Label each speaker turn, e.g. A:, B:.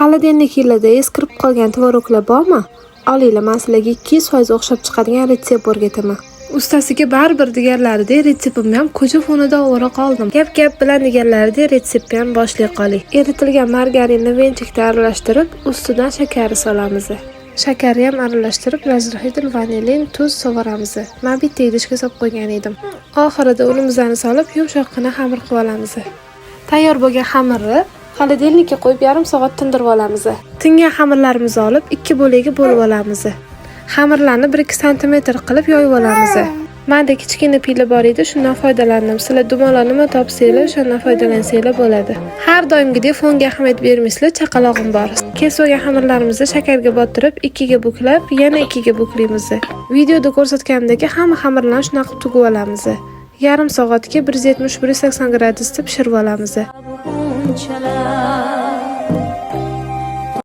A: Xolodilnik yilida eskirib qolgan tvoroglar bormi? Olinglar, men sizlarga 200% o'xshab chiqadigan retsept o'rgataman. Ustasiga baribir deganlaridek retseptimni ham ko'cha fonida o'ra qoldim. Gap bilan deganlaridek retseptni ham boshlay qoling. Eritilgan margarinni venchikda aralashtirib, ustidan shakar solamiz. Shakarni ham aralashtirib, razrahidil vanilin, tuz sovuramiz. Men bitta idishga solib qo'ygan edim. Oxirida unimizni solib, yumshoqqina xamir qilib olamiz. Tayyor bo'lgan xamirni xolodilnikka qo'yib yarim soat tindirib olamiz. Tingan xamirlarimizni olib 2 bo'lakka bo'lib olamiz. Xamirlarni 1-2 sm qilib yoyib olamiz. Menda kichkina pila bor edi, shundan foydalandim. Sizlar dumalon nima topsanglar, shundan foydalansanglar bo'ladi. Har doimgidek fonga ahamiyat bermaysizlar, chaqalog'im bor. Kesib olgan xamirlarimizni shakarga botirib, 2 ga buklab, yana 2 ga buklaymiz. Videoda ko'rsatganimdek hamma xamirlarni shunaqa qilib tugib olamiz. Yarim soatga 170-180 gradusda pishirib olamiz.